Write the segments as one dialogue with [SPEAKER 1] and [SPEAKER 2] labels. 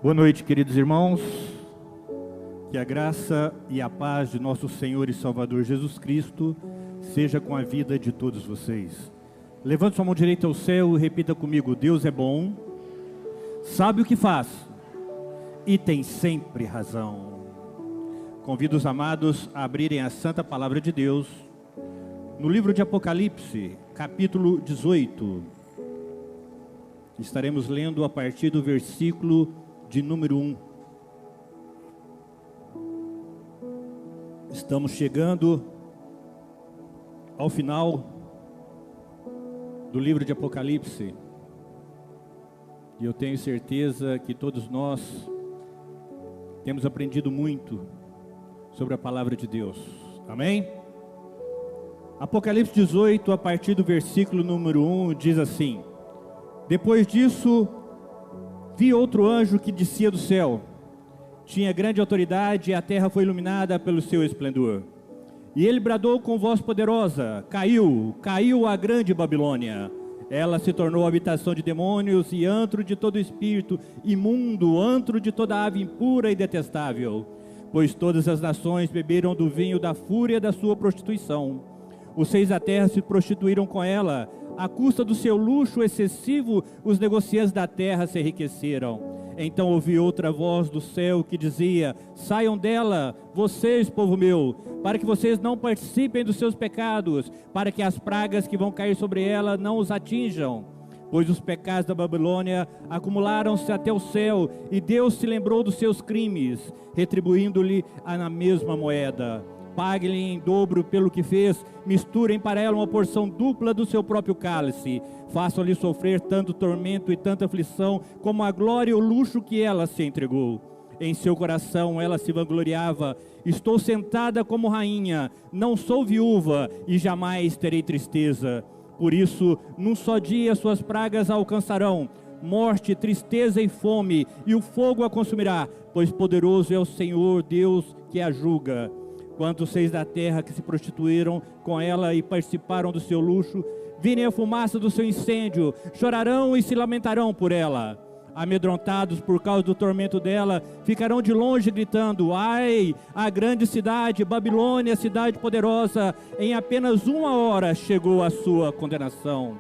[SPEAKER 1] Boa noite, queridos irmãos. Que a graça e a paz de nosso Senhor e Salvador Jesus Cristo seja com a vida de todos vocês. Levante sua mão direita ao céu e repita comigo: Deus é bom, sabe o que faz e tem sempre razão. Convido os amados a abrirem a Santa Palavra de Deus no livro de Apocalipse, capítulo 18. Estaremos lendo a partir do versículo de número 1. Estamos chegando ao final do livro de Apocalipse. E eu tenho certeza que todos nós temos aprendido muito sobre a palavra de Deus. Amém? Apocalipse 18, a partir do versículo número 1, diz assim: Depois disso, vi outro anjo que descia do céu. Tinha grande autoridade e a terra foi iluminada pelo seu esplendor. E ele bradou com voz poderosa: Caiu, caiu a grande Babilônia. Ela se tornou habitação de demônios e antro de todo espírito imundo, antro de toda ave impura e detestável. Pois todas as nações beberam do vinho da fúria da sua prostituição. Os reis da terra se prostituíram com ela. À custa do seu luxo excessivo, os negociantes da terra se enriqueceram. Então ouvi outra voz do céu que dizia: Saiam dela, vocês, povo meu, para que vocês não participem dos seus pecados, para que as pragas que vão cair sobre ela não os atinjam. Pois os pecados da Babilônia acumularam-se até o céu, e Deus se lembrou dos seus crimes, retribuindo-lhe na mesma moeda. Pague-lhe em dobro pelo que fez, misturem para ela uma porção dupla do seu próprio cálice. Façam-lhe sofrer tanto tormento e tanta aflição, como a glória e o luxo que ela se entregou. Em seu coração ela se vangloriava: Estou sentada como rainha, não sou viúva e jamais terei tristeza. Por isso, num só dia suas pragas a alcançarão: morte, tristeza e fome, e o fogo a consumirá, pois poderoso é o Senhor Deus que a julga. Quanto os reis da terra que se prostituíram com ela e participaram do seu luxo, virem a fumaça do seu incêndio, chorarão e se lamentarão por ela. Amedrontados por causa do tormento dela, ficarão de longe gritando: Ai, a grande cidade, Babilônia, cidade poderosa, em apenas uma hora chegou a sua condenação.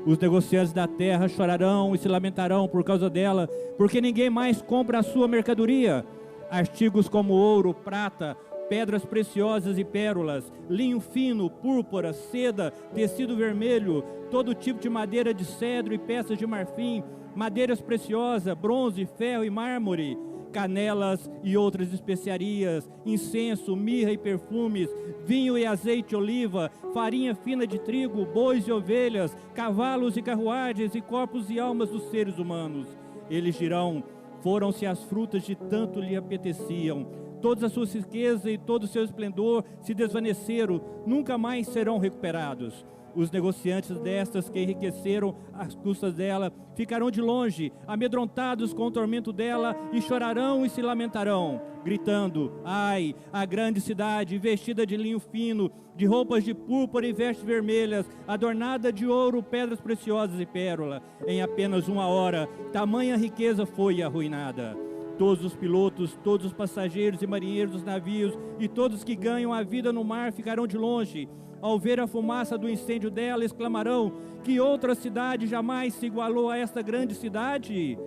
[SPEAKER 1] Os negociantes da terra chorarão e se lamentarão por causa dela, porque ninguém mais compra a sua mercadoria. Artigos como ouro, prata, pedras preciosas e pérolas, linho fino, púrpura, seda, tecido vermelho, todo tipo de madeira de cedro e peças de marfim, madeiras preciosas, bronze, ferro e mármore, canelas e outras especiarias, incenso, mirra e perfumes, vinho e azeite, oliva, farinha fina de trigo, bois e ovelhas, cavalos e carruagens e corpos e almas dos seres humanos. Eles dirão: foram-se as frutas de tanto lhe apeteciam. Todas as suas riquezas e todo o seu esplendor se desvaneceram, nunca mais serão recuperados. Os negociantes destas que enriqueceram às custas dela ficarão de longe, amedrontados com o tormento dela, e chorarão e se lamentarão, gritando: Ai, a grande cidade, vestida de linho fino, de roupas de púrpura e vestes vermelhas, adornada de ouro, pedras preciosas e pérola. Em apenas uma hora, tamanha riqueza foi arruinada. Todos os pilotos, todos os passageiros e marinheiros dos navios e todos que ganham a vida no mar ficarão de longe. Ao ver a fumaça do incêndio dela, exclamarão: Que outra cidade jamais se igualou a esta grande cidade?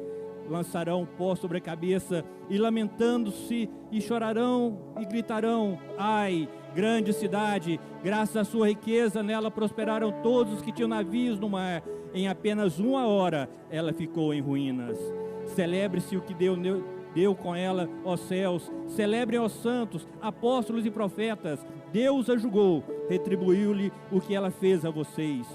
[SPEAKER 1] Lançarão pó sobre a cabeça e, lamentando-se, e chorarão e gritarão: Ai, grande cidade, graças à sua riqueza nela prosperaram todos os que tinham navios no mar. Em apenas uma hora ela ficou em ruínas. Celebre-se o que deu com ela, ó céus, celebrem aos santos, apóstolos e profetas. Deus a julgou, retribuiu-lhe o que ela fez a vocês.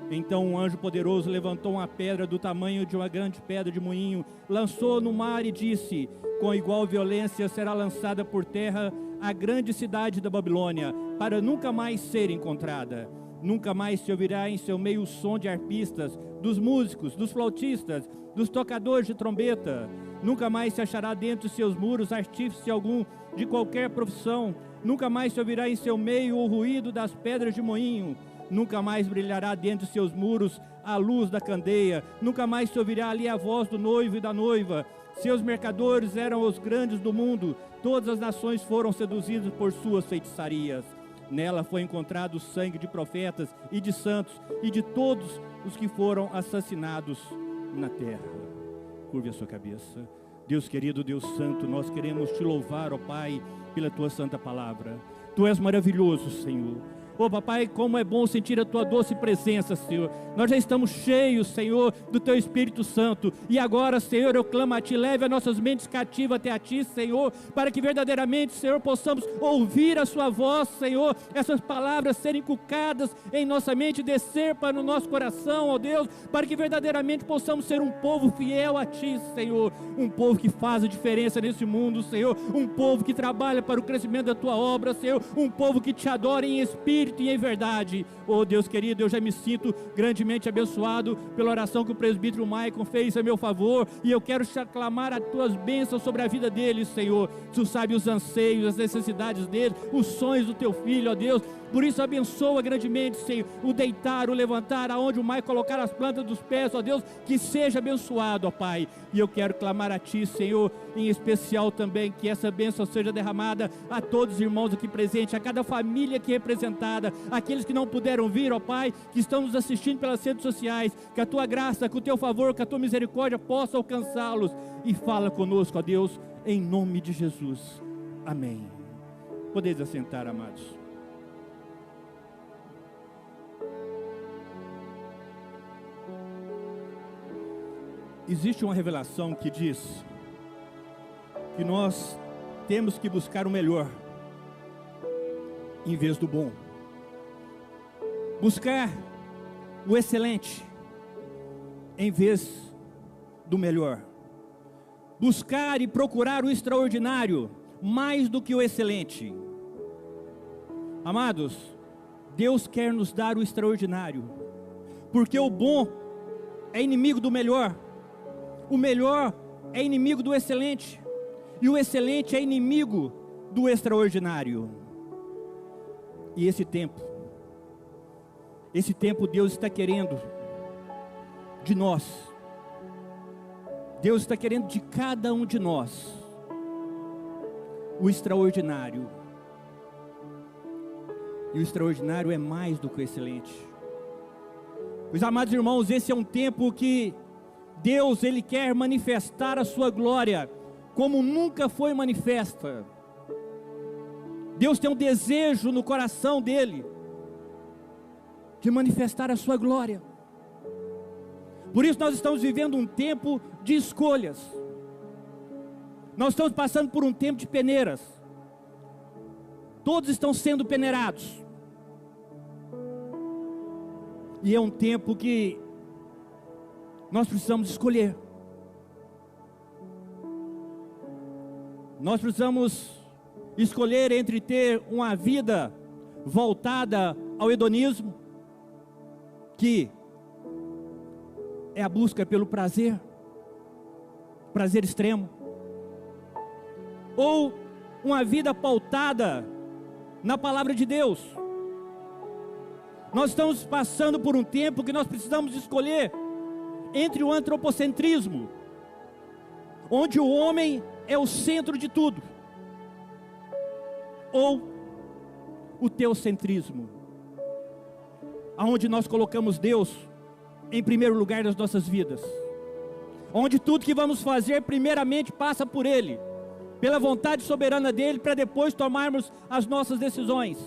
[SPEAKER 1] Então um anjo poderoso levantou uma pedra do tamanho de uma grande pedra de moinho, lançou no mar e disse: Com igual violência será lançada por terra a grande cidade da Babilônia, para nunca mais ser encontrada. Nunca mais se ouvirá em seu meio o som de arpistas, dos músicos, dos flautistas, dos tocadores de trombeta. Nunca mais se achará dentro de seus muros artífice algum de qualquer profissão. Nunca mais se ouvirá em seu meio o ruído das pedras de moinho. Nunca mais brilhará dentro de seus muros a luz da candeia, nunca mais se ouvirá ali a voz do noivo e da noiva. Seus mercadores eram os grandes do mundo, todas as nações foram seduzidas por suas feitiçarias. Nela foi encontrado o sangue de profetas e de santos e de todos os que foram assassinados na terra. Curve a sua cabeça. Deus querido, Deus santo, nós queremos te louvar, ó Pai, pela tua santa palavra. Tu és maravilhoso, Senhor. Ô papai, como é bom sentir a tua doce presença, Senhor. Nós já estamos cheios, Senhor, do teu Espírito Santo. E agora, Senhor, eu clamo a ti, leve as nossas mentes cativas até a ti, Senhor, para que verdadeiramente, Senhor, possamos ouvir a sua voz, Senhor, essas palavras serem inculcadas em nossa mente, descer para o nosso coração, ó Deus, para que verdadeiramente possamos ser um povo fiel a ti, Senhor, um povo que faz a diferença nesse mundo, Senhor, um povo que trabalha para o crescimento da tua obra, Senhor, um povo que te adora em espírito e em verdade. Oh Deus querido, eu já me sinto grandemente abençoado pela oração que o presbítero Maicon fez a meu favor, e eu quero te aclamar as tuas bênçãos sobre a vida dele, Senhor. Tu sabe os anseios, as necessidades dele, os sonhos do teu filho, ó Deus. Por isso abençoa grandemente, Senhor, o deitar, o levantar, aonde o Maicon colocar as plantas dos pés, ó Deus, que seja abençoado, ó Pai. E eu quero clamar a ti, Senhor, em especial também, que essa bênção seja derramada a todos os irmãos aqui presentes, a cada família aqui representada, aqueles que não puderam vir, ó Pai, que estão nos assistindo pelas redes sociais, que a tua graça, que o teu favor, que a tua misericórdia possa alcançá-los, e fala conosco, ó Deus, em nome de Jesus, amém. Podeis assentar, amados. Existe uma revelação que diz que nós temos que buscar o melhor em vez do bom, buscar o excelente em vez do melhor, buscar e procurar o extraordinário mais do que o excelente. Amados, Deus quer nos dar o extraordinário, porque o bom é inimigo do melhor, o melhor é inimigo do excelente, e o excelente é inimigo do extraordinário. E esse tempo Deus está querendo de nós, Deus está querendo de cada um de nós o extraordinário. E o extraordinário é mais do que o excelente. Meus amados irmãos, esse é um tempo que Deus, Ele quer manifestar a sua glória como nunca foi manifesta. Deus tem um desejo no coração dEle de manifestar a sua glória. Por isso nós estamos vivendo um tempo de escolhas. Nós estamos passando por um tempo de peneiras. Todos estão sendo peneirados. E é um tempo que nós precisamos escolher. Nós precisamos escolher entre ter uma vida voltada ao hedonismo, que é a busca pelo prazer extremo, ou uma vida pautada na palavra de Deus. Nós estamos passando por um tempo que nós precisamos escolher entre o antropocentrismo, onde o homem é o centro de tudo, ou o teocentrismo, aonde nós colocamos Deus em primeiro lugar das nossas vidas, onde tudo que vamos fazer primeiramente passa por Ele, pela vontade soberana dEle, para depois tomarmos as nossas decisões.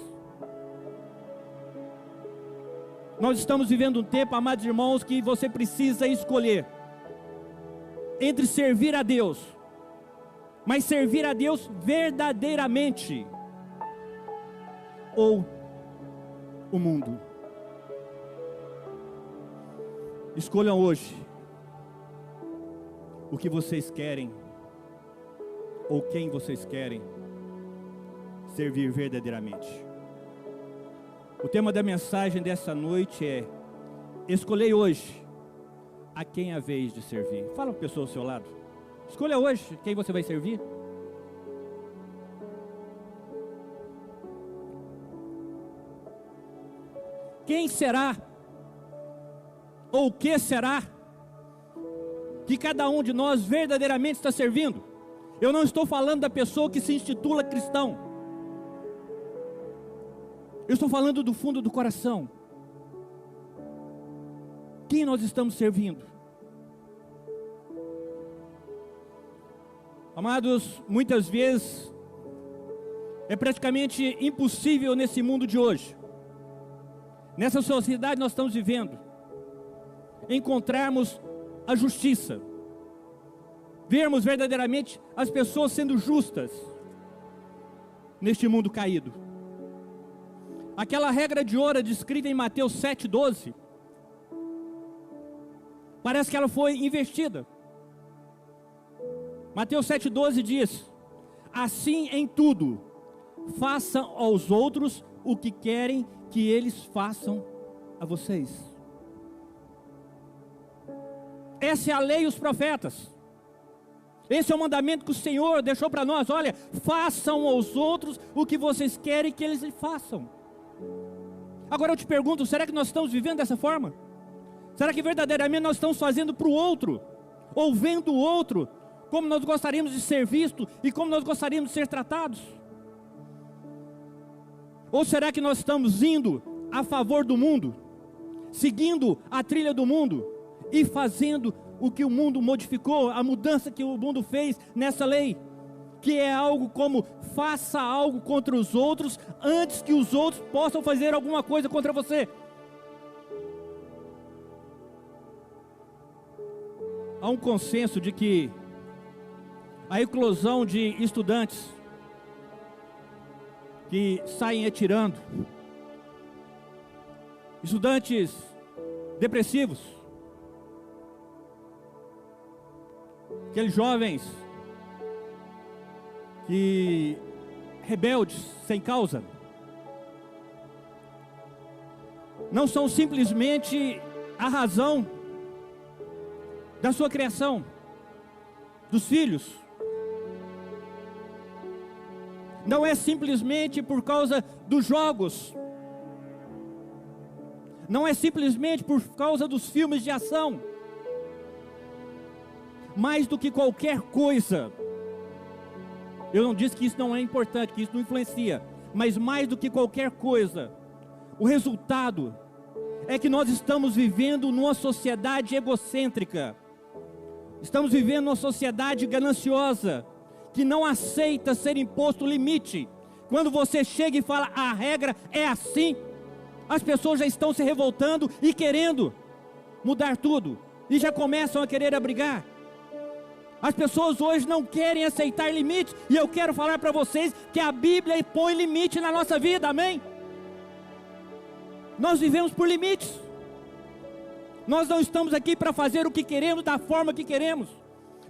[SPEAKER 1] Nós estamos vivendo um tempo, amados irmãos, que você precisa escolher entre servir a Deus, mas servir a Deus verdadeiramente, ou o mundo. Escolham hoje o que vocês querem, ou quem vocês querem servir verdadeiramente. O tema da mensagem dessa noite é: escolhei hoje a quem é a vez de servir. Fala para a pessoa ao seu lado. Escolha hoje quem você vai servir. Quem será ou o que será que cada um de nós verdadeiramente está servindo? Eu não estou falando da pessoa que se intitula cristão. Eu estou falando do fundo do coração. Quem nós estamos servindo? Amados, muitas vezes é praticamente impossível nesse mundo de hoje, nessa sociedade que nós estamos vivendo, encontrarmos a justiça, vermos verdadeiramente as pessoas sendo justas neste mundo caído. Aquela regra de ouro descrita em Mateus 7,12, parece que ela foi investida. Mateus 7,12 diz: assim em tudo, façam aos outros o que querem que eles façam a vocês. Essa é a lei e os profetas. Esse é o mandamento que o Senhor deixou para nós. Olha, façam aos outros o que vocês querem que eles façam. Agora eu te pergunto, será que nós estamos vivendo dessa forma? Será que verdadeiramente nós estamos fazendo para o outro, ou vendo o outro, como nós gostaríamos de ser vistos e como nós gostaríamos de ser tratados? Ou será que nós estamos indo a favor do mundo, seguindo a trilha do mundo e fazendo o que o mundo modificou, a mudança que o mundo fez nessa lei, que é algo como: faça algo contra os outros antes que os outros possam fazer alguma coisa contra você? Há um consenso de que a eclosão de estudantes que saem atirando, estudantes depressivos, aqueles jovens que rebeldes sem causa, não são simplesmente a razão da sua criação, dos filhos. Não é simplesmente por causa dos jogos, não é simplesmente por causa dos filmes de ação. Mais do que qualquer coisa, eu não disse que isso não é importante, que isso não influencia, mas mais do que qualquer coisa, o resultado é que nós estamos vivendo numa sociedade egocêntrica, estamos vivendo numa sociedade gananciosa, que não aceita ser imposto limite. Quando você chega e fala: a regra é assim, as pessoas já estão se revoltando e querendo mudar tudo, e já começam a querer abrigar. As pessoas hoje não querem aceitar limites, e eu quero falar para vocês que a Bíblia põe limite na nossa vida, amém? Nós vivemos por limites. Nós não estamos aqui para fazer o que queremos, da forma que queremos.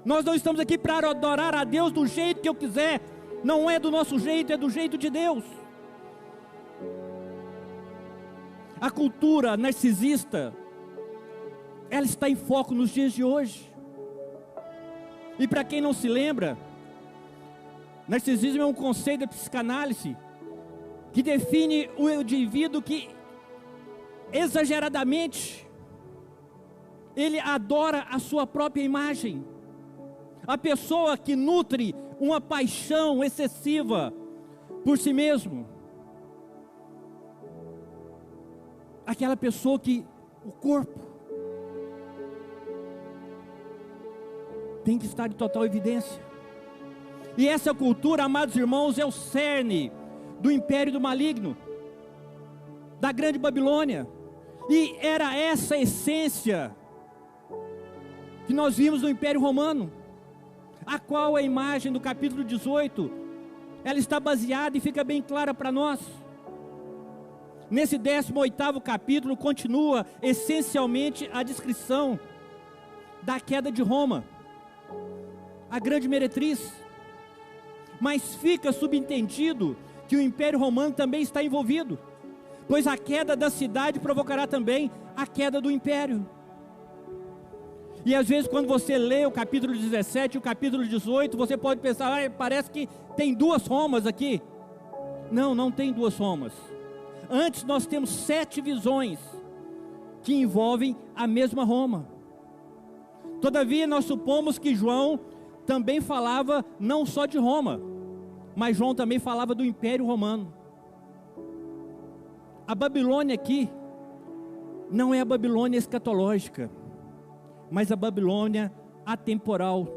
[SPEAKER 1] Nós não estamos aqui para adorar a Deus do jeito que eu quiser. Não é do nosso jeito, é do jeito de Deus. A cultura narcisista, ela está em foco nos dias de hoje. E para quem não se lembra, narcisismo é um conceito da psicanálise que define o indivíduo que exageradamente ele adora a sua própria imagem. A pessoa que nutre uma paixão excessiva por si mesmo. Aquela pessoa que o corpo tem que estar em total evidência. E essa cultura, amados irmãos, é o cerne do império do maligno, da grande Babilônia. E era essa essência que nós vimos no Império Romano, a qual a imagem do capítulo 18, ela está baseada e fica bem clara para nós. Nesse 18º capítulo continua essencialmente a descrição da queda de Roma, a grande meretriz. Mas fica subentendido que o Império Romano também está envolvido, pois a queda da cidade provocará também a queda do império. E às vezes quando você lê o capítulo 17 e o capítulo 18, você pode pensar: parece que tem duas Romas aqui. Não, não tem duas Romas. Antes nós temos 7 visões que envolvem a mesma Roma. Todavia, nós supomos que João também falava não só de Roma, mas João também falava do Império Romano. A Babilônia aqui não é a Babilônia escatológica, mas a Babilônia atemporal.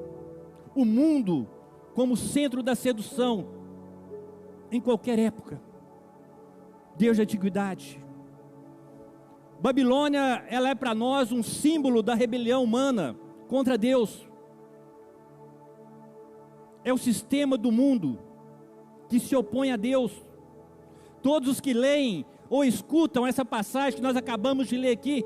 [SPEAKER 1] O mundo como centro da sedução em qualquer época, desde a antiguidade. Babilônia, ela é para nós um símbolo da rebelião humana contra Deus. É o sistema do mundo que se opõe a Deus. Todos os que leem ou escutam essa passagem que nós acabamos de ler aqui,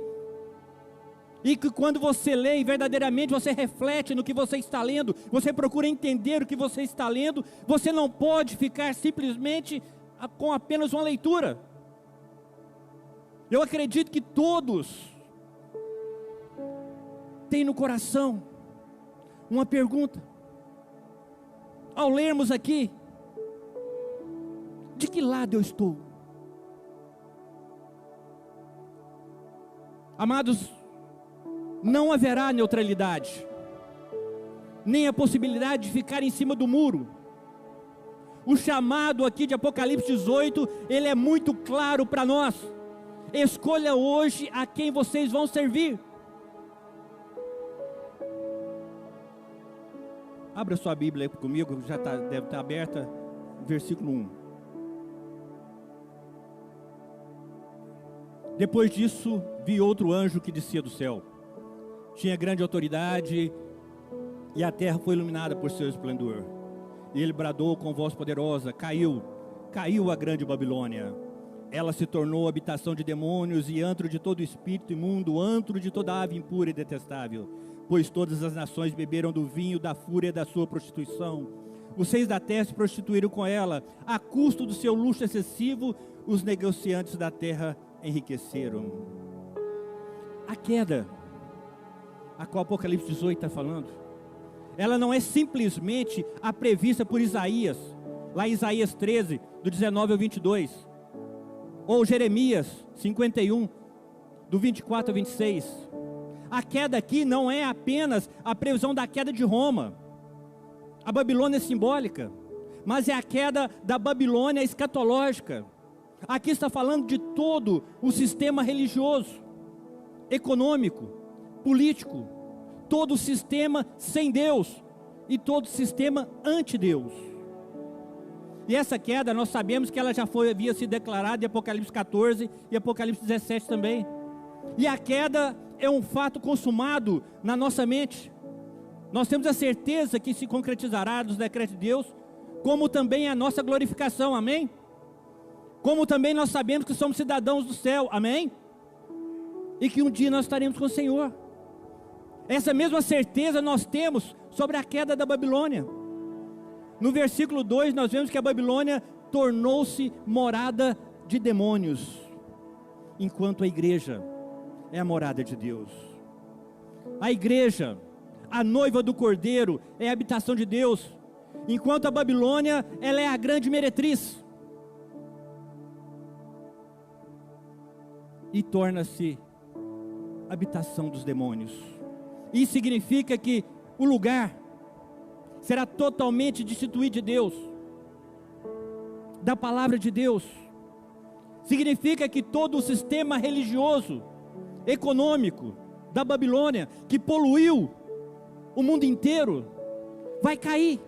[SPEAKER 1] e que quando você lê, verdadeiramente você reflete no que você está lendo, você procura entender o que você está lendo, você não pode ficar simplesmente com apenas uma leitura. Eu acredito que todos têm no coração uma pergunta. Ao lermos aqui, de que lado eu estou? Amados, não haverá neutralidade, nem a possibilidade de ficar em cima do muro. O chamado aqui de Apocalipse 18, ele é muito claro para nós. Escolha hoje a quem vocês vão servir. Abra sua Bíblia aí comigo, já deve estar aberta, versículo 1. Depois disso, vi outro anjo que descia do céu. Tinha grande autoridade, e a terra foi iluminada por seu esplendor. E ele bradou com voz poderosa: caiu a grande Babilônia. Ela se tornou habitação de demônios e antro de todo espírito imundo, antro de toda ave impura e detestável. Pois todas as nações beberam do vinho da fúria da sua prostituição. Os reis da terra se prostituíram com ela. A custo do seu luxo excessivo, os negociantes da terra enriqueceram. A queda a qual Apocalipse 18 está falando, ela não é simplesmente a prevista por Isaías, lá em Isaías 13, do 19 ao 22, ou Jeremias 51, do 24 ao 26. A queda aqui não é apenas a previsão da queda de Roma. A Babilônia é simbólica, mas é a queda da Babilônia escatológica. Aqui está falando de todo o sistema religioso, econômico, político, todo o sistema sem Deus e todo o sistema anti-Deus. E essa queda, nós sabemos que ela já havia sido declarada em Apocalipse 14 e Apocalipse 17 também. E a queda é um fato consumado na nossa mente. Nós temos a certeza que se concretizará nos decretos de Deus, como também a nossa glorificação, amém? Como também nós sabemos que somos cidadãos do céu, amém? E que um dia nós estaremos com o Senhor. Essa mesma certeza nós temos sobre a queda da Babilônia. No versículo 2 nós vemos que a Babilônia tornou-se morada de demônios, enquanto a igreja é a morada de Deus. A igreja, a noiva do Cordeiro, é a habitação de Deus, enquanto a Babilônia, ela é a grande meretriz. E torna-se habitação dos demônios. Isso significa que o lugar será totalmente destituído de Deus, da palavra de Deus. Significa que todo o sistema religioso, econômico da Babilônia, que poluiu o mundo inteiro, vai cair.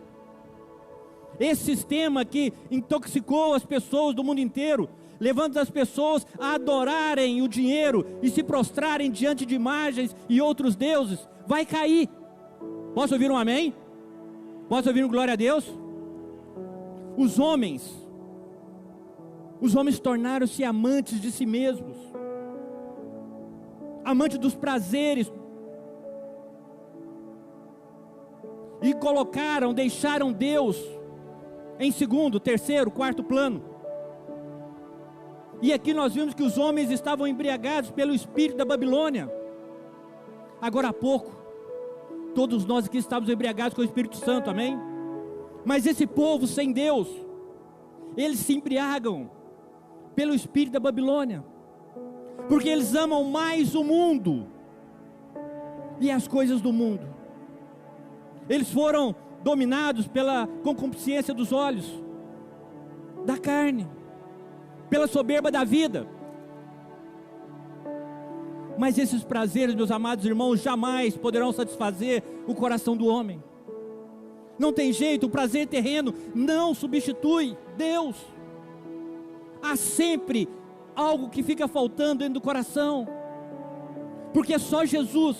[SPEAKER 1] Esse sistema que intoxicou as pessoas do mundo inteiro, levando as pessoas a adorarem o dinheiro e se prostrarem diante de imagens e outros deuses, vai cair. Posso ouvir um amém? Posso ouvir um glória a Deus? Os homens tornaram-se amantes de si mesmos, amantes dos prazeres, e deixaram Deus em segundo, terceiro, quarto plano. E aqui nós vimos que os homens estavam embriagados pelo espírito da Babilônia. Agora há pouco, todos nós aqui estávamos embriagados com o Espírito Santo, amém? Mas esse povo sem Deus, eles se embriagam pelo espírito da Babilônia. porque eles amam mais o mundo e as coisas do mundo. Eles foram dominados pela concupiscência dos olhos, da carne, pela soberba da vida. Mas esses prazeres, meus amados irmãos, jamais poderão satisfazer o coração do homem. Não tem jeito, o prazer terreno não substitui Deus. Há sempre algo que fica faltando dentro do coração, porque só Jesus,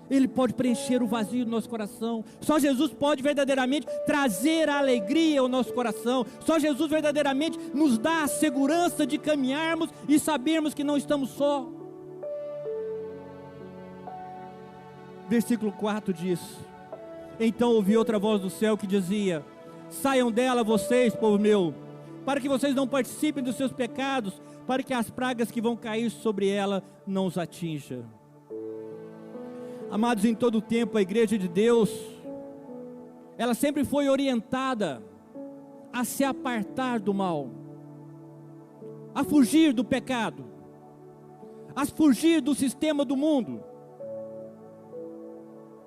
[SPEAKER 1] Ele pode preencher o vazio do nosso coração. Só Jesus pode verdadeiramente trazer a alegria ao nosso coração. Só Jesus verdadeiramente nos dá a segurança de caminharmos e sabermos que não estamos só. Versículo 4 diz: então ouvi outra voz do céu que dizia: saiam dela vocês, povo meu, para que vocês não participem dos seus pecados, para que as pragas que vão cair sobre ela não os atinjam. Amados, em todo o tempo a igreja de Deus, ela sempre foi orientada a se apartar do mal, a fugir do pecado, a fugir do sistema do mundo,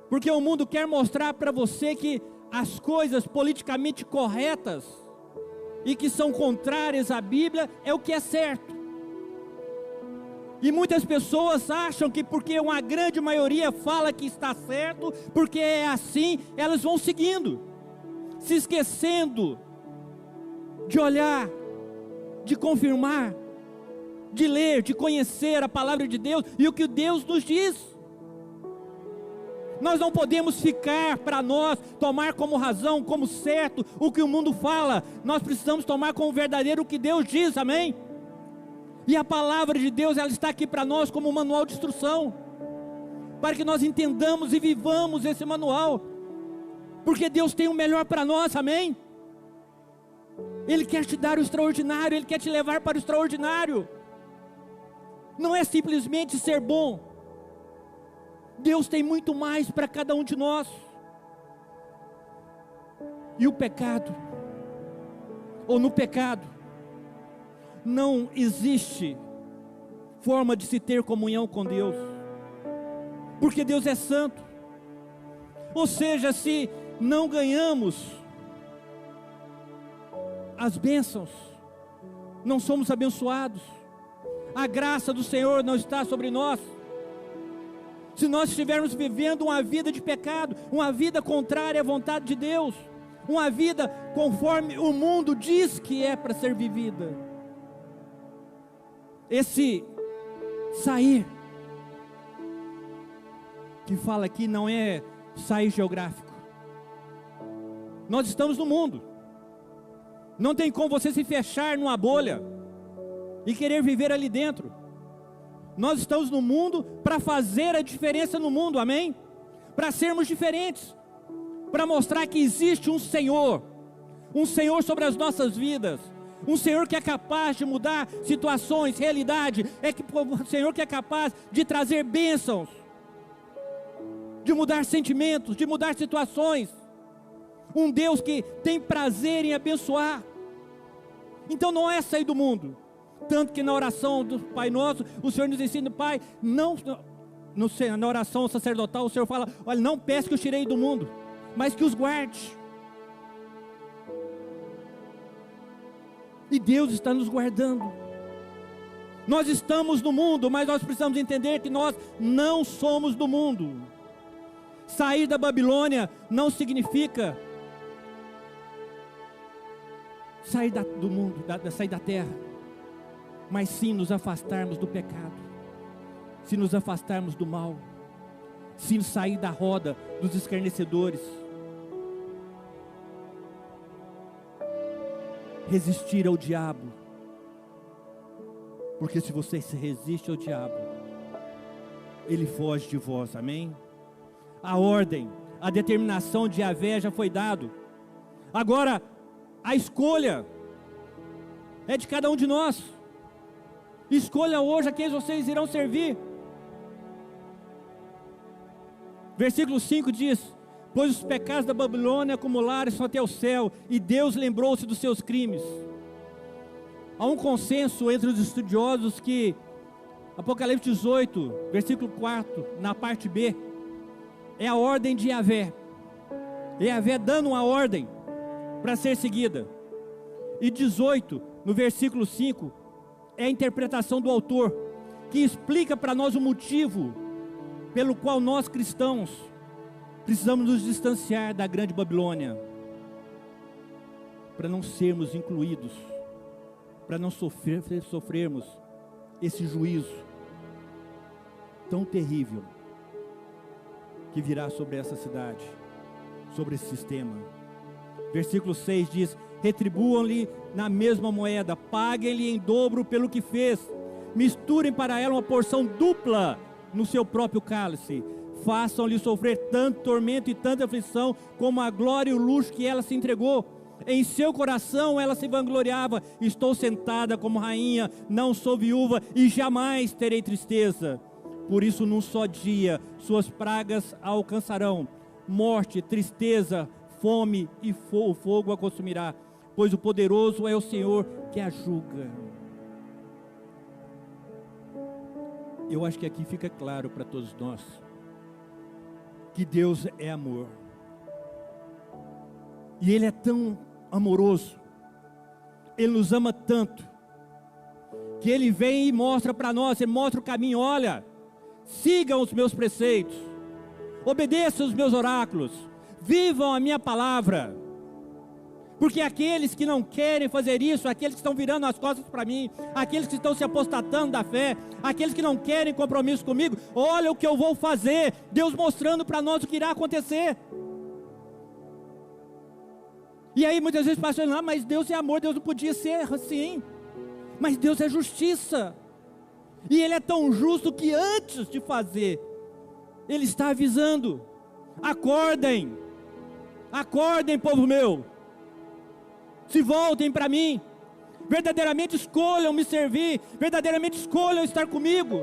[SPEAKER 1] porque o mundo quer mostrar para você que as coisas politicamente corretas e que são contrárias à Bíblia é o que é certo. E muitas pessoas acham que porque uma grande maioria fala que está certo, porque é assim, elas vão seguindo, se esquecendo de olhar, de confirmar, de ler, de conhecer a palavra de Deus e o que Deus nos diz. Nós não podemos ficar para nós, tomar como razão, como certo o que o mundo fala. Nós precisamos tomar como verdadeiro o que Deus diz, amém? E a palavra de Deus, ela está aqui para nós como um manual de instrução, para que nós entendamos e vivamos esse manual, porque Deus tem o melhor para nós, amém? Ele quer te dar o extraordinário, Ele quer te levar para o extraordinário. Não é simplesmente ser bom. Deus tem muito mais para cada um de nós. E o pecado, ou no pecado, não existe forma de se ter comunhão com Deus, porque Deus é santo. Ou seja, se não ganhamos as bênçãos, não somos abençoados, a graça do Senhor não está sobre nós. Se nós estivermos vivendo uma vida de pecado, uma vida contrária à vontade de Deus, uma vida conforme o mundo diz que é para ser vivida, esse sair, que fala aqui, não é sair geográfico. Nós estamos no mundo, não tem como você se fechar numa bolha e querer viver ali dentro. Nós estamos no mundo para fazer a diferença no mundo, amém? Para sermos diferentes, para mostrar que existe um Senhor sobre as nossas vidas, um Senhor que é capaz de mudar situações, realidade, um Senhor que é capaz de trazer bênçãos, de mudar sentimentos, de mudar situações, um Deus que tem prazer em abençoar. Então não é sair do mundo. Tanto que na oração do Pai Nosso, o Senhor nos ensina, Pai, na oração sacerdotal, o Senhor fala, olha, não peço que os tirei do mundo, mas que os guarde. E Deus está nos guardando. Nós estamos no mundo, mas nós precisamos entender que nós não somos do mundo. Sair da Babilônia não significa sair do mundo, sair da terra, mas sim nos afastarmos do pecado, se nos afastarmos do mal, se sair da roda dos escarnecedores, resistir ao diabo, porque se você se resiste ao diabo, ele foge de vós, amém? A ordem, a determinação de Yahvé já foi dado. Agora a escolha é de cada um de nós. Escolha hoje a quem vocês irão servir. Versículo 5 diz: pois os pecados da Babilônia acumularam-se até o céu, e Deus lembrou-se dos seus crimes. Há um consenso entre os estudiosos que Apocalipse 18, versículo 4, na parte B, é a ordem de Yahvé. Yahvé dando uma ordem para ser seguida. E 18, no versículo 5, é a interpretação do autor, que explica para nós o motivo pelo qual nós cristãos precisamos nos distanciar da grande Babilônia, para não sermos incluídos, para não sofrermos esse juízo tão terrível que virá sobre essa cidade, sobre esse sistema. Versículo 6 diz: retribuam-lhe na mesma moeda, paguem-lhe em dobro pelo que fez, misturem para ela uma porção dupla no seu próprio cálice, façam-lhe sofrer tanto tormento e tanta aflição como a glória e o luxo que ela se entregou. Em seu coração ela se vangloriava: estou sentada como rainha, não sou viúva e jamais terei tristeza. Por isso num só dia suas pragas a alcançarão, morte, tristeza, fome e o fogo a consumirá, pois o poderoso é o Senhor que a julga. Eu acho que aqui fica claro para todos nós que Deus é amor. E Ele é tão amoroso, Ele nos ama tanto, que Ele vem e mostra para nós, Ele mostra o caminho. Olha, sigam os meus preceitos, obedeçam os meus oráculos, vivam a minha palavra. Porque aqueles que não querem fazer isso, aqueles que estão virando as costas para mim, aqueles que estão se apostatando da fé, aqueles que não querem compromisso comigo, olha o que eu vou fazer. Deus mostrando para nós o que irá acontecer. E aí muitas vezes passa, não, mas Deus é amor, Deus não podia ser assim. Mas Deus é justiça. E Ele é tão justo que antes de fazer, Ele está avisando: acordem, acordem, povo meu, se voltem para mim, verdadeiramente escolham me servir, verdadeiramente escolham estar comigo.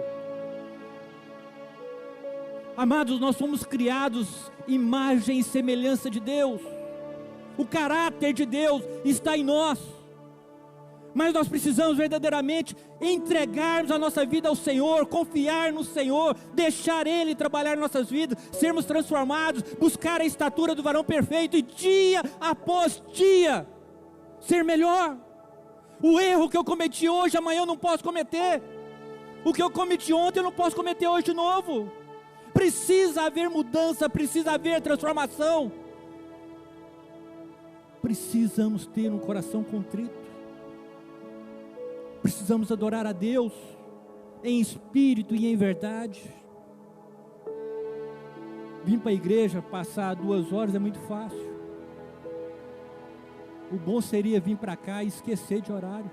[SPEAKER 1] Amados, nós fomos criados imagem e semelhança de Deus, o caráter de Deus está em nós, mas nós precisamos verdadeiramente entregarmos a nossa vida ao Senhor, confiar no Senhor, deixar Ele trabalhar em nossas vidas, sermos transformados, buscar a estatura do varão perfeito e dia após dia ser melhor. O erro que eu cometi hoje, amanhã eu não posso cometer. O que eu cometi ontem eu não posso cometer hoje de novo. Precisa haver mudança, precisa haver transformação. Precisamos ter um coração contrito. Precisamos adorar a Deus em espírito e em verdade. Vim para a igreja, passar 2 horas é muito fácil. O bom seria vir para cá e esquecer de horário.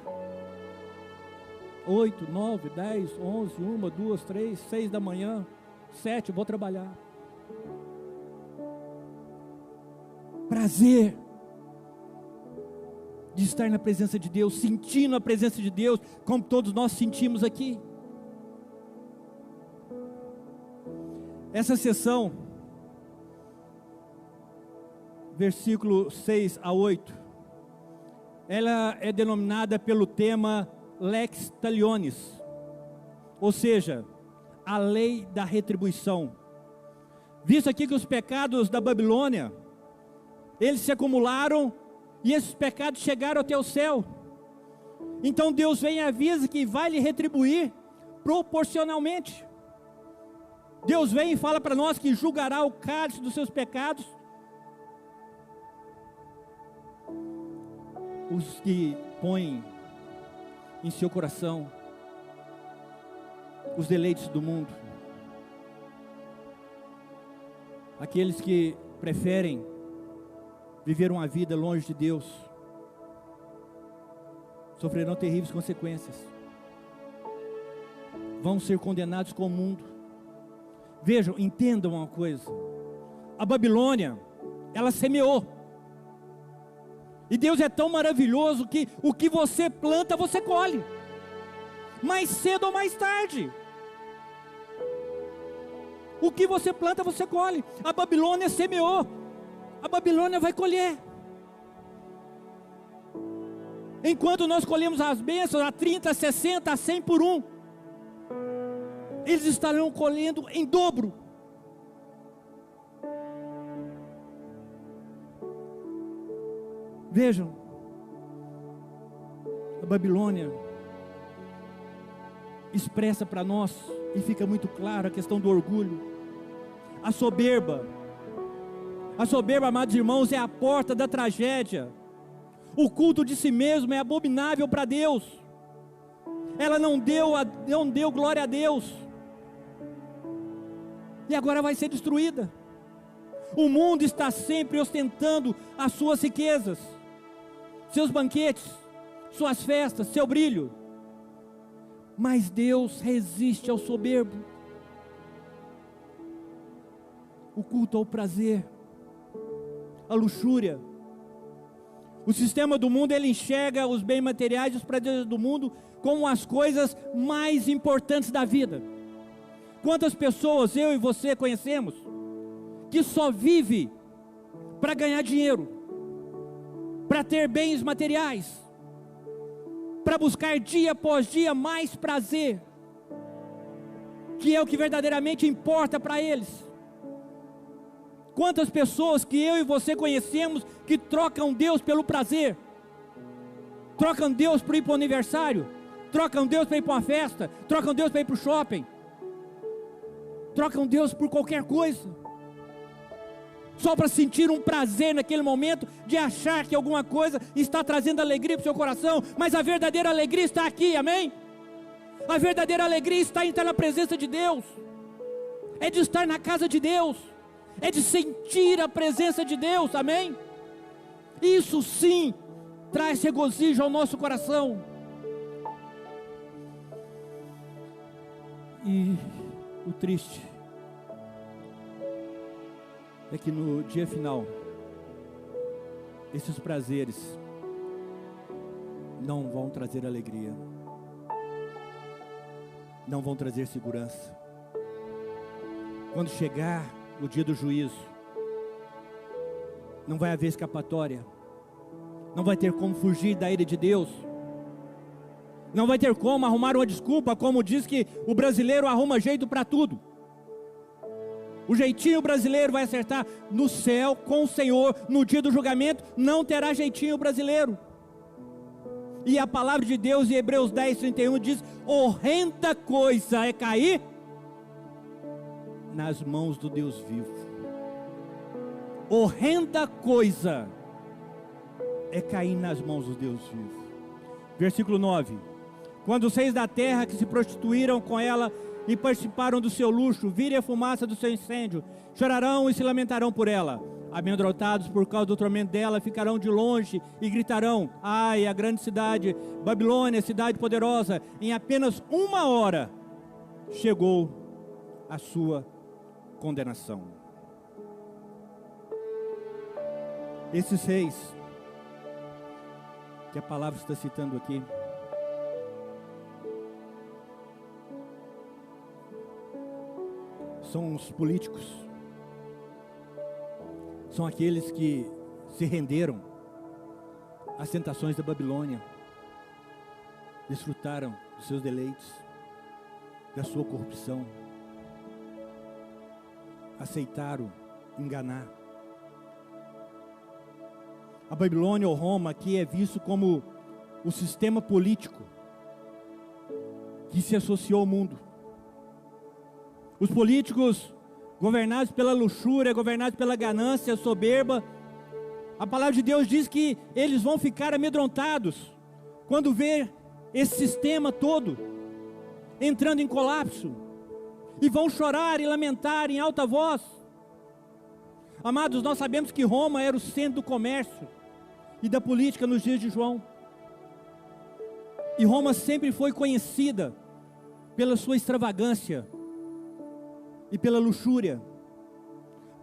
[SPEAKER 1] 8, 9, 10, 11, 1, 2, 3, 6 da manhã, 7, eu vou trabalhar. Prazer de estar na presença de Deus, sentindo a presença de Deus, como todos nós sentimos aqui. Essa sessão, versículo 6 a 8, ela é denominada pelo tema Lex Talionis, ou seja, a lei da retribuição. Visto aqui que os pecados da Babilônia, eles se acumularam, e esses pecados chegaram até o céu. Então Deus vem e avisa que vai lhe retribuir proporcionalmente. Deus vem e fala para nós que julgará o cálice dos seus pecados. Os que põem em seu coração os deleites do mundo, aqueles que preferem viver uma vida longe de Deus, sofrerão terríveis consequências, vão ser condenados com o mundo. Vejam, entendam uma coisa: a Babilônia, ela semeou, e Deus é tão maravilhoso que o que você planta, você colhe, mais cedo ou mais tarde. O que você planta, você colhe. A Babilônia semeou, a Babilônia vai colher. Enquanto nós colhemos as bênçãos a 30, 60, a 100 por um, eles estarão colhendo em dobro. Vejam, a Babilônia expressa para nós, e fica muito claro, a questão do orgulho. A soberba, amados irmãos, é a porta da tragédia. O culto de si mesmo é abominável para Deus. Ela não deu glória a Deus, e agora vai ser destruída. O mundo está sempre ostentando as suas riquezas, seus banquetes, suas festas, seu brilho, mas Deus resiste ao soberbo. O culto ao prazer, a luxúria. O sistema do mundo, ele enxerga os bens materiais e os prazeres do mundo como as coisas mais importantes da vida. Quantas pessoas eu e você conhecemos que só vive para ganhar dinheiro, para ter bens materiais, para buscar dia após dia mais prazer, que é o que verdadeiramente importa para eles. Quantas pessoas que eu e você conhecemos que trocam Deus pelo prazer, trocam Deus para ir para o aniversário, trocam Deus para ir para uma festa, trocam Deus para ir para o shopping, trocam Deus por qualquer coisa, só para sentir um prazer naquele momento, de achar que alguma coisa está trazendo alegria para o seu coração, mas a verdadeira alegria está aqui, amém? A verdadeira alegria está em estar na presença de Deus, é de estar na casa de Deus, é de sentir a presença de Deus, amém? Isso sim traz regozijo ao nosso coração. E o triste é que no dia final, esses prazeres não vão trazer alegria, não vão trazer segurança. Quando chegar o dia do juízo, não vai haver escapatória, não vai ter como fugir da ira de Deus, não vai ter como arrumar uma desculpa, como diz que o brasileiro arruma jeito para tudo. O jeitinho brasileiro vai acertar. No céu com o Senhor, no dia do julgamento, não terá jeitinho brasileiro. E a palavra de Deus em Hebreus 10, 31 diz: horrenda coisa é cair nas mãos do Deus vivo. Horrenda coisa é cair nas mãos do Deus vivo. Versículo 9: quando os reis da terra que se prostituíram com ela e participaram do seu luxo, virem a fumaça do seu incêndio, chorarão e se lamentarão por ela. Amedrontados por causa do tormento dela, ficarão de longe e gritarão: ai, a grande cidade, Babilônia, cidade poderosa, em apenas 1 hora chegou a sua condenação. Esses reis que a palavra está citando aqui, são os políticos, são aqueles que se renderam às tentações da Babilônia, desfrutaram dos seus deleites, da sua corrupção, aceitaram enganar. A Babilônia ou Roma aqui é visto como o sistema político que se associou ao mundo. Os políticos governados pela luxúria, governados pela ganância, soberba, a palavra de Deus diz que eles vão ficar amedrontados quando ver esse sistema todo entrando em colapso, e vão chorar e lamentar em alta voz. Amados, nós sabemos que Roma era o centro do comércio e da política nos dias de João, e Roma sempre foi conhecida pela sua extravagância e pela luxúria.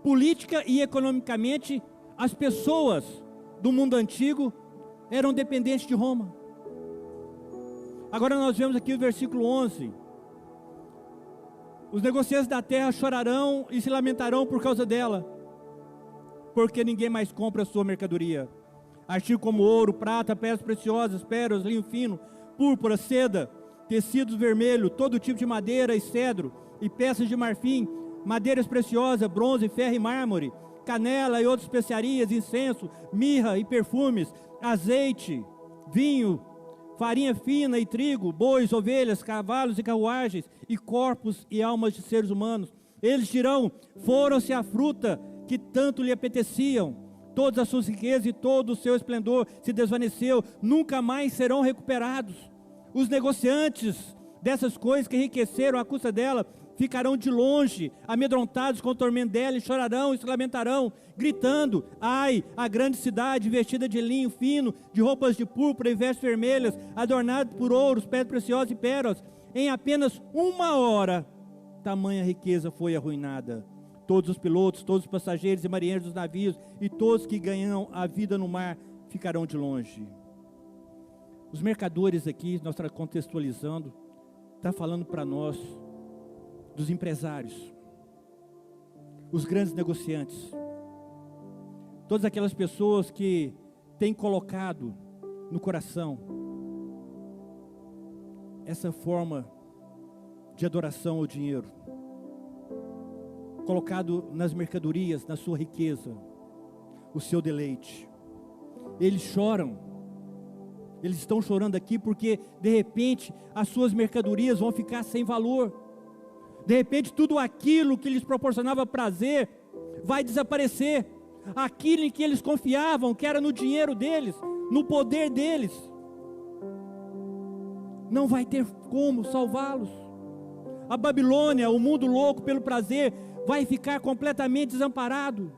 [SPEAKER 1] Política e economicamente, as pessoas do mundo antigo eram dependentes de Roma. Agora nós vemos aqui o versículo 11: os negociantes da terra chorarão e se lamentarão por causa dela, porque ninguém mais compra a sua mercadoria. artigos como ouro, prata, pedras preciosas, pérolas, linho fino, púrpura, seda, tecidos vermelhos, todo tipo de madeira e cedro, e peças de marfim, madeiras preciosas, bronze, ferro e mármore, canela e outras especiarias, incenso, mirra e perfumes, azeite, vinho, farinha fina e trigo, bois, ovelhas, cavalos e carruagens, e corpos e almas de seres humanos. Eles dirão: foram-se a fruta que tanto lhe apeteciam, todas as suas riquezas e todo o seu esplendor se desvaneceu, nunca mais serão recuperados. Os negociantes dessas coisas que enriqueceram à custa dela ficarão de longe, amedrontados com o tormento dela, e chorarão e se lamentarão, gritando: ai, a grande cidade, vestida de linho fino, de roupas de púrpura e vestes vermelhas, adornada por ouros, pedras preciosas e pérolas. Em apenas 1 hora, tamanha riqueza foi arruinada. Todos os pilotos, todos os passageiros e marinheiros dos navios, e todos que ganham a vida no mar, ficarão de longe. Os mercadores aqui, nós estamos contextualizando, está falando para nós dos empresários, os grandes negociantes, todas aquelas pessoas que têm colocado no coração essa forma de adoração ao dinheiro, colocado nas mercadorias, na sua riqueza, o seu deleite. Eles choram, eles estão chorando aqui porque de repente as suas mercadorias vão ficar sem valor. De repente tudo aquilo que lhes proporcionava prazer vai desaparecer. Aquilo em que eles confiavam, que era no dinheiro deles, no poder deles, não vai ter como salvá-los. A Babilônia, o mundo louco pelo prazer, vai ficar completamente desamparado.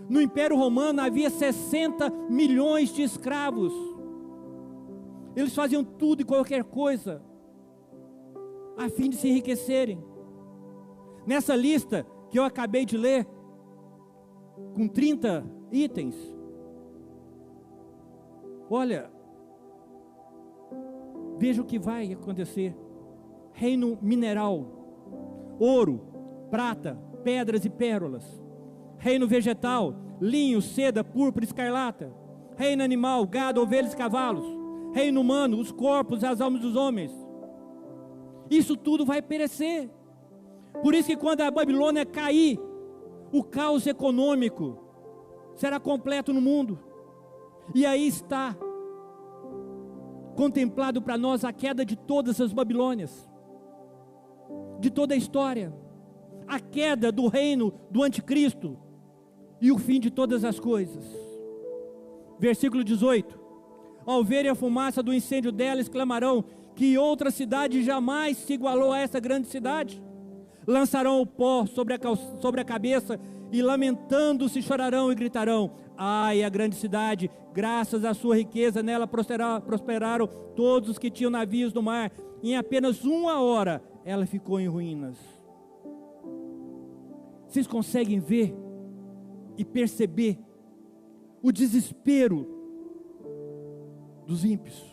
[SPEAKER 1] No Império Romano havia 60 milhões de escravos. Eles faziam tudo e qualquer coisa a fim de se enriquecerem. Nessa lista que eu acabei de ler, com 30 itens, olha, veja o que vai acontecer. Reino mineral, ouro, prata, pedras e pérolas. Reino vegetal, linho, seda, púrpura, escarlata. Reino animal, gado, ovelhas e cavalos. Reino humano, os corpos e as almas dos homens. Isso tudo vai perecer. Por isso que quando a Babilônia cair, o caos econômico será completo no mundo. E aí está contemplado para nós a queda de todas as Babilônias, de toda a história, a queda do reino do anticristo e o fim de todas as coisas. Versículo 18: ao verem a fumaça do incêndio dela, exclamarão que outra cidade jamais se igualou a essa grande cidade. Lançarão o pó sobre a cabeça e lamentando-se chorarão e gritarão: ai, a grande cidade, graças à sua riqueza nela prosperaram todos os que tinham navios no mar. Em apenas 1 hora ela ficou em ruínas. Vocês conseguem ver e perceber o desespero dos ímpios,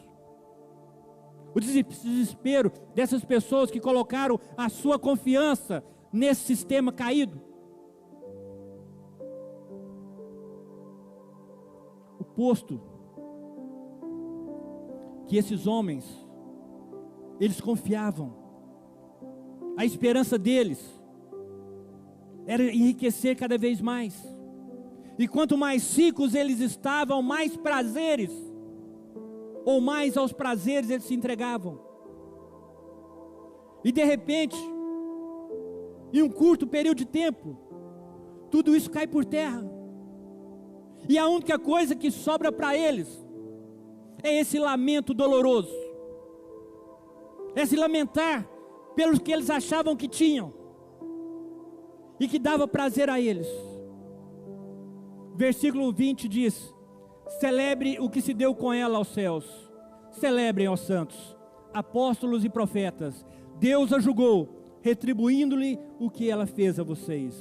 [SPEAKER 1] o desespero dessas pessoas que colocaram a sua confiança nesse sistema caído? O posto que esses homens, eles confiavam, a esperança deles era enriquecer cada vez mais. E quanto mais ricos eles estavam, mais prazeres, ou mais aos prazeres eles se entregavam. E de repente, em um curto período de tempo, tudo isso cai por terra. E a única coisa que sobra para eles é esse lamento doloroso, é se lamentar pelos que eles achavam que tinham e que dava prazer a eles. Versículo 20 diz: celebre o que se deu com ela aos céus, celebrem aos santos, apóstolos e profetas. Deus a julgou, retribuindo-lhe o que ela fez a vocês.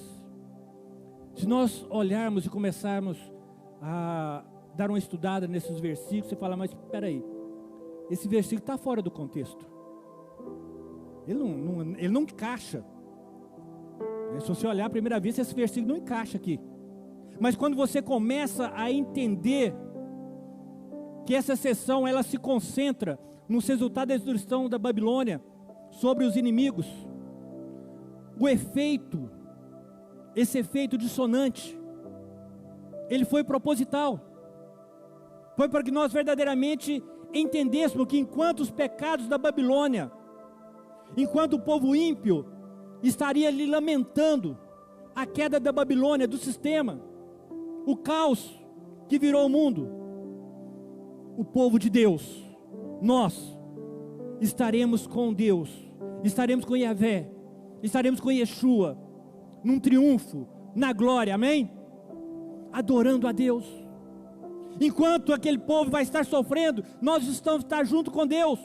[SPEAKER 1] Se nós olharmos e começarmos a dar uma estudada nesses versículos, você fala: mas espera aí, esse versículo está fora do contexto, ele não encaixa. Se você olhar à primeira vista, esse versículo não encaixa aqui. Mas quando você começa a entender que essa sessão ela se concentra nos resultados da destruição da Babilônia sobre os inimigos. O efeito, esse efeito dissonante, ele foi proposital. Foi para que nós verdadeiramente entendêssemos que enquanto os pecados da Babilônia, enquanto o povo ímpio estaria ali lamentando a queda da Babilônia, do sistema, o caos que virou o mundo, o povo de Deus, nós estaremos com Deus, estaremos com Yahvé, estaremos com Yeshua, num triunfo, na glória, amém? Adorando a Deus. Enquanto aquele povo vai estar sofrendo, nós estamos estar junto com Deus.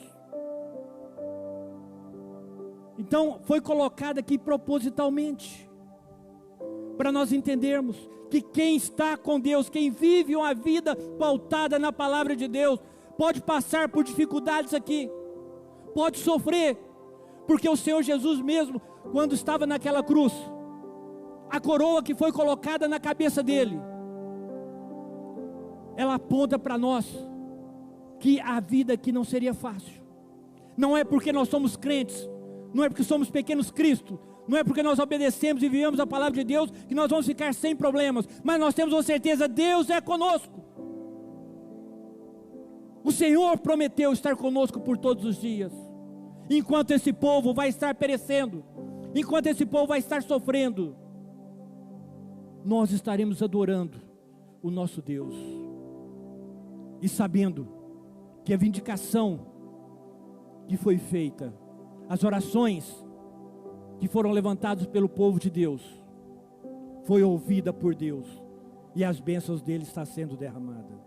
[SPEAKER 1] Então foi colocado aqui propositalmente, para nós entendermos que quem está com Deus, quem vive uma vida pautada na palavra de Deus, pode passar por dificuldades aqui, pode sofrer, porque o Senhor Jesus mesmo, quando estava naquela cruz, a coroa que foi colocada na cabeça dele, ela aponta para nós, que a vida aqui não seria fácil. Não é porque nós somos crentes, não é porque somos pequenos Cristo, não é porque nós obedecemos e vivemos a palavra de Deus, que nós vamos ficar sem problemas, mas nós temos uma certeza, Deus é conosco. O Senhor prometeu estar conosco por todos os dias, enquanto esse povo vai estar perecendo, enquanto esse povo vai estar sofrendo, nós estaremos adorando o nosso Deus, e sabendo que a vindicação que foi feita, as orações que foram levantadas pelo povo de Deus, foi ouvida por Deus, e as bênçãos dele está sendo derramada.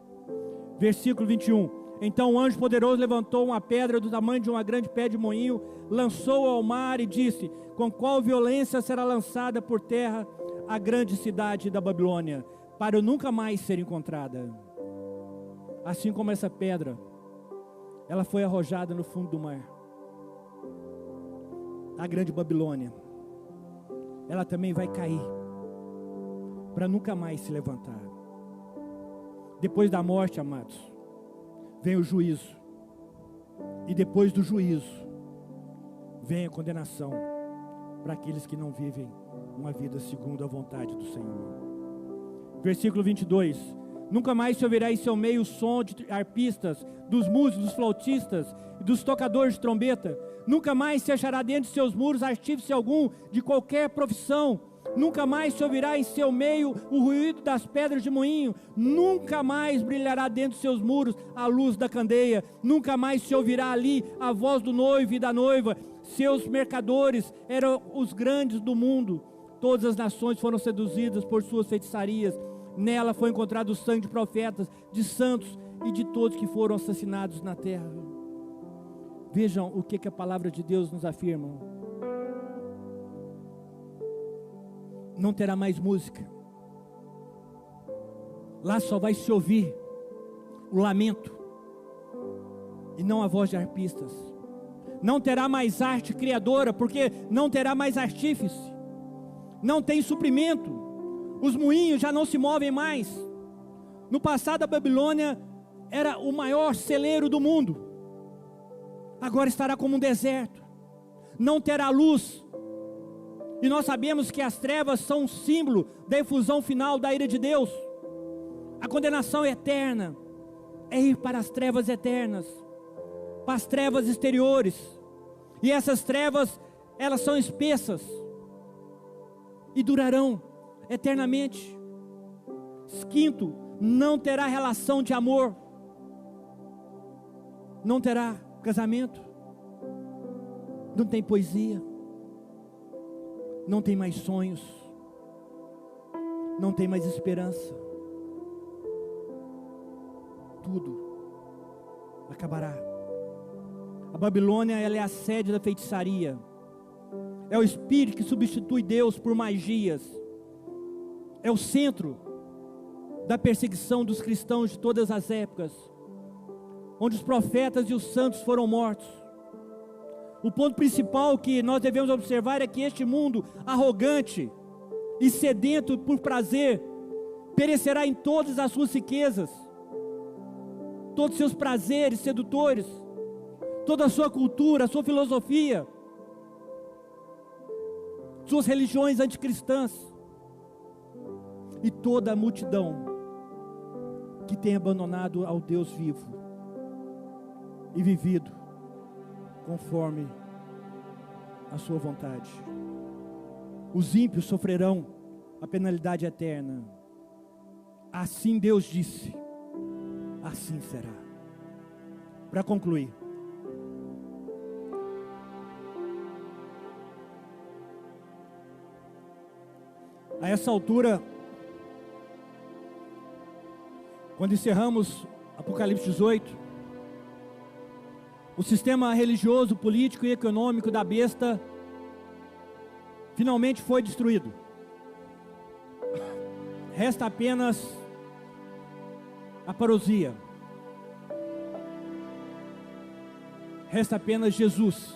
[SPEAKER 1] Versículo 21, então o anjo poderoso levantou uma pedra do tamanho de uma grande pé de moinho, lançou-a ao mar e disse, com qual violência será lançada por terra a grande cidade da Babilônia, para nunca mais ser encontrada. Assim como essa pedra, ela foi arrojada no fundo do mar, a grande Babilônia, ela também vai cair, para nunca mais se levantar. Depois da morte, amados, vem o juízo, e depois do juízo, vem a condenação, para aqueles que não vivem uma vida segundo a vontade do Senhor. Versículo 22, nunca mais se ouvirá em seu meio o som de arpistas, dos músicos, dos flautistas, e dos tocadores de trombeta. Nunca mais se achará dentro de seus muros artífice algum de qualquer profissão. Nunca mais se ouvirá em seu meio o ruído das pedras de moinho. Nunca mais brilhará dentro de seus muros a luz da candeia. Nunca mais se ouvirá ali a voz do noivo e da noiva. Seus mercadores eram os grandes do mundo. Todas as nações foram seduzidas por suas feitiçarias. Nela foi encontrado o sangue de profetas, de santos e de todos que foram assassinados na terra. Vejam o que a palavra de Deus nos afirma. Não terá mais música. Lá só vai se ouvir o lamento e não a voz de arpistas. Não terá mais arte criadora, porque não terá mais artífice. Não tem suprimento. Os moinhos já não se movem mais. No passado a Babilônia era o maior celeiro do mundo. Agora estará como um deserto. Não terá luz. E nós sabemos que as trevas são um símbolo da efusão final da ira de Deus. A condenação eterna é ir para as trevas eternas, para as trevas exteriores. E essas trevas, elas são espessas e durarão eternamente. Quinto, não terá relação de amor. Não terá casamento. Não tem poesia. Não tem mais sonhos. Não tem mais esperança. Tudo acabará. A Babilônia, ela é a sede da feitiçaria. É o espírito que substitui Deus por magias. É o centro da perseguição dos cristãos de todas as épocas, onde os profetas e os santos foram mortos. O ponto principal que nós devemos observar é que este mundo arrogante e sedento por prazer perecerá em todas as suas riquezas. todos os seus prazeres sedutores, toda a sua cultura, a sua filosofia, suas religiões anticristãs, e toda a multidão que tem abandonado ao Deus vivo e vivido conforme a sua vontade. Os ímpios sofrerão a penalidade eterna. Assim Deus disse, assim será. Para concluir, a essa altura, quando encerramos Apocalipse 18, o sistema religioso, político e econômico da besta finalmente foi destruído. Resta apenas a parousia. Resta apenas Jesus,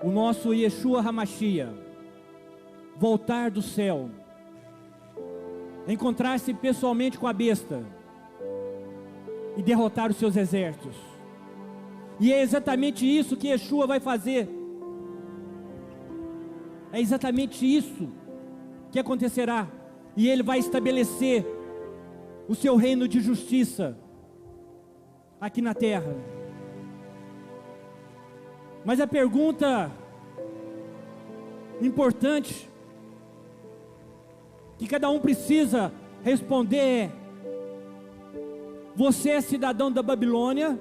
[SPEAKER 1] o nosso Yeshua HaMashiach, voltar do céu, encontrar-se pessoalmente com a besta e derrotar os seus exércitos. E é exatamente isso que Yeshua vai fazer. É exatamente isso que acontecerá. E Ele vai estabelecer o seu reino de justiça aqui na terra. Mas a pergunta importante que cada um precisa responder é: você é cidadão da Babilônia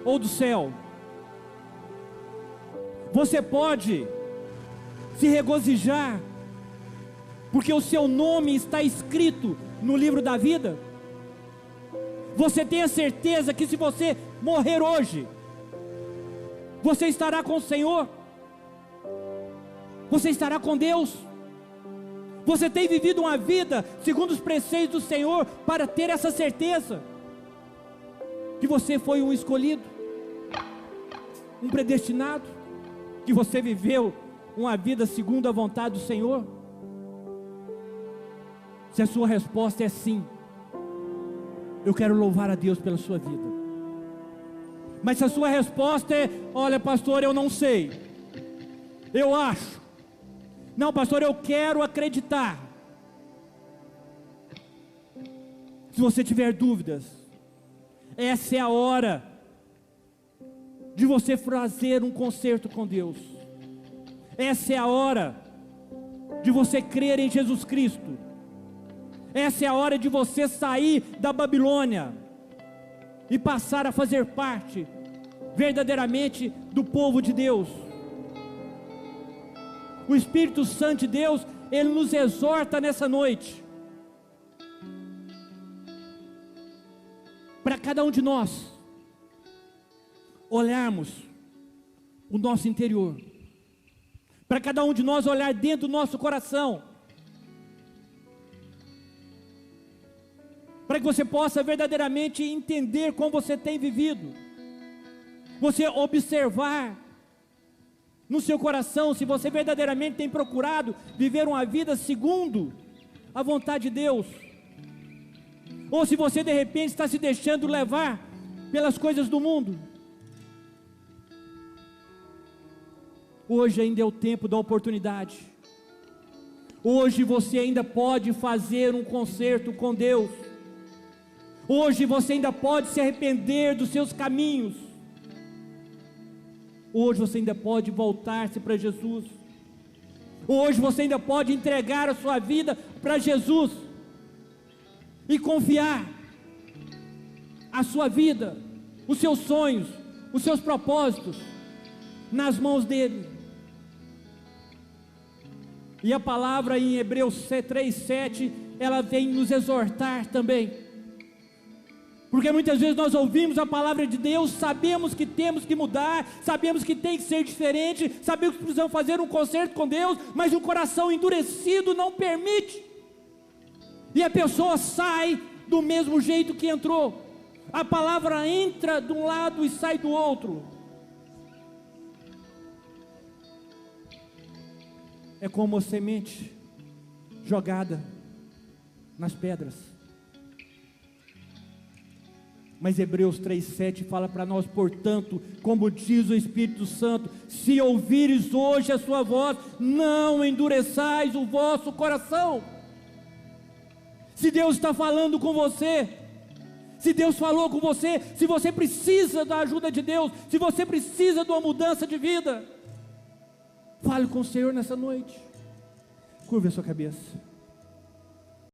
[SPEAKER 1] ou do céu? Você pode se regozijar porque o seu nome está escrito no livro da vida? Você tem a certeza que se você morrer hoje, você estará com o Senhor? Você estará com Deus? Você tem vivido uma vida segundo os preceitos do Senhor para ter essa certeza que você foi um escolhido, um predestinado, que você viveu uma vida segundo a vontade do Senhor? Se a sua resposta é sim, eu quero louvar a Deus pela sua vida. Mas se a sua resposta é: olha, pastor, eu não sei, eu acho, não, pastor, eu quero acreditar. Se você tiver dúvidas, essa é a hora de você fazer um concerto com Deus. Essa é a hora de você crer em Jesus Cristo. Essa é a hora de você sair da Babilônia e passar a fazer parte verdadeiramente do povo de Deus. O Espírito Santo de Deus, Ele nos exorta nessa noite, para cada um de nós olharmos o nosso interior, para cada um de nós olhar dentro do nosso coração, para que você possa verdadeiramente entender como você tem vivido, você observar no seu coração se você verdadeiramente tem procurado viver uma vida segundo a vontade de Deus, ou se você de repente está se deixando levar pelas coisas do mundo. Hoje ainda é o tempo da oportunidade. Hoje você ainda pode fazer um concerto com Deus. Hoje você ainda pode se arrepender dos seus caminhos. Hoje você ainda pode voltar-se para Jesus. Hoje você ainda pode entregar a sua vida para Jesus e confiar a sua vida, os seus sonhos, os seus propósitos nas mãos dele. E a palavra em Hebreus 3:7, ela vem nos exortar também. Porque muitas vezes nós ouvimos a palavra de Deus, sabemos que temos que mudar, sabemos que tem que ser diferente, sabemos que precisamos fazer um concerto com Deus, mas o coração endurecido não permite, e a pessoa sai do mesmo jeito que entrou. A palavra entra de um lado e sai do outro. É como a semente jogada nas pedras. Mas Hebreus 3,7 fala para nós: portanto, como diz o Espírito Santo, se ouvires hoje a sua voz, não endureçais o vosso coração. Se Deus está falando com você, se Deus falou com você, se você precisa da ajuda de Deus, se você precisa de uma mudança de vida, fale com o Senhor nessa noite. Curva a sua cabeça.